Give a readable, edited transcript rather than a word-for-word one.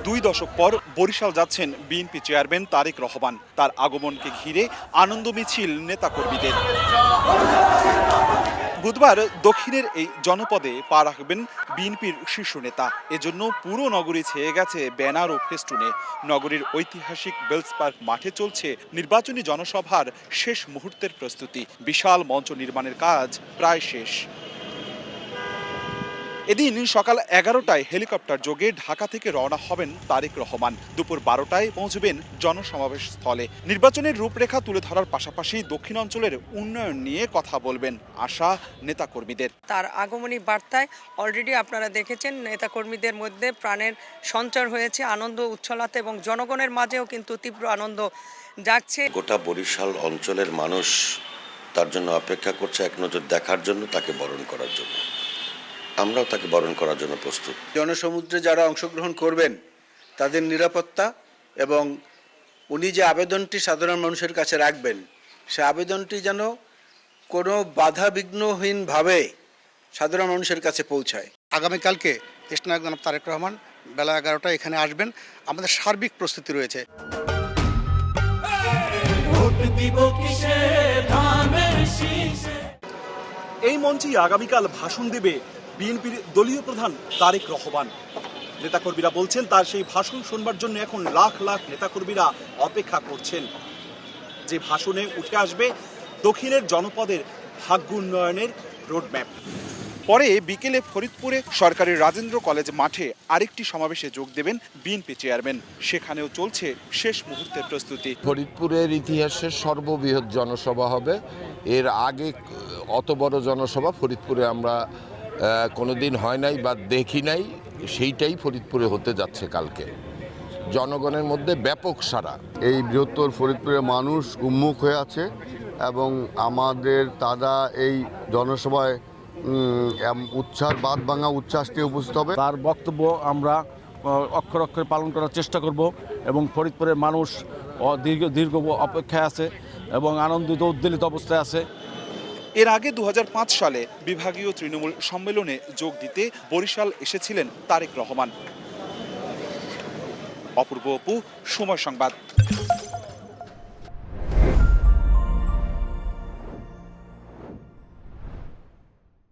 দুই দশক পর বরিশাল যাচ্ছেন বিএনপি চেয়ারম্যান তারেক রহমান। তার আগমনকে ঘিরে আনন্দ মিছিল নেতাকর্মীদের। বুধবার দক্ষিণের এই জনপদে পা রাখবেন বিএনপির শীর্ষ নেতা। এজন্য পুরো নগরী ছেয়ে গেছে ব্যানার ও ফেস্টুনে। নগরীর ঐতিহাসিক বেলস পার্ক মাঠে চলছে নির্বাচনী জনসভার শেষ মুহূর্তের প্রস্তুতি। বিশাল মঞ্চ নির্মাণের কাজ প্রায় শেষ। এদিন সকাল 11টায় হেলিকপ্টার যোগে ঢাকা থেকে রওনা হবেন তারেক রহমান। দুপুর 12টায় পৌঁছবেন জনসমাবেশ স্থলে। নির্বাচনের রূপরেখা তুলে ধরার পাশাপাশি দক্ষিণাঞ্চলের উন্নয়ন নিয়ে কথা বলবেন আশা নেতাকর্মীদের। তার আগমনী বার্তায় অলরেডি আপনারা দেখেছেন নেতাকর্মীদের মধ্যে প্রাণের সঞ্চার হয়েছে, আনন্দ উচ্ছ্বলতা, এবং জনগণের মাঝেও কিন্তু তীব্র আনন্দ জাগছে। গোটা বরিশাল অঞ্চলের মানুষ তার জন্য অপেক্ষা করছে, এক নজর দেখার জন্য, তাকে বরণ করার জন্য। আমরাও তাকে বরণ করার জন্য প্রস্তুত। জনসমুদ্রে যারা অংশগ্রহণ করবেন তাদের নিরাপত্তা এবং উনি যে আবেদনটি সাধারণ মানুষের কাছে রাখবেন, সে আবেদনটি যেন কোনো বাধাবিঘ্নহীনভাবে সাধারণ মানুষের কাছে পৌঁছায়। আগামীকালকে দেশনায়ক জনাব তারেক রহমান বেলা 11টায় এখানে আসবেন। আমাদের সার্বিক প্রস্তুতি রয়েছে। এই মঞ্চেই আগামীকাল ভাষণ দেবে বিএনপির দলীয় প্রধান তারেক রহমান। নেতাকর্মীরা বলছেন তার সেই ভাষণ শুনবার জন্য এখন লাখ লাখ নেতাকর্মীরা অপেক্ষা করছেন। যে ভাষণে উঠে আসবে দক্ষিণের জনপদের ভাগ্য উন্নয়নের রোডম্যাপ। পরে বিকেলে ফরিদপুরে সরকারি রাজেন্দ্র কলেজ মাঠে আরেকটি সমাবেশে যোগ দেবেন বিএনপি চেয়ারম্যান। সেখানেও চলছে শেষ মুহূর্তের প্রস্তুতি। ফরিদপুরের ইতিহাসের সর্ববৃহৎ জনসভা হবে। এর আগে অত বড় জনসভা ফরিদপুরে আমরা কোনোদিন হয় নাই বা দেখি নাই, সেইটাই ফরিদপুরে হতে যাচ্ছে কালকে। জনগণের মধ্যে ব্যাপক সাড়া। এই বৃহত্তর ফরিদপুরের মানুষ উন্মুখ হয়ে আছে এবং আমাদের তারা এই জনসভায় উচ্ছ্বাস, বাদ ভাঙা উচ্ছ্বাসটি উপস্থিত হবে। তার বক্তব্য আমরা অক্ষর অক্ষরে পালন করার চেষ্টা করব এবং ফরিদপুরের মানুষ দীর্ঘ অপেক্ষায় আছে এবং আনন্দিত উদ্বেলিত অবস্থায় আছে। এর আগে 2005 সালে বিভাগীয় তৃণমূল সম্মেলনে যোগ দিতে বরিশাল এসেছিলেন তারেক রহমান। অপূর্ব অপু, সময় সংবাদ।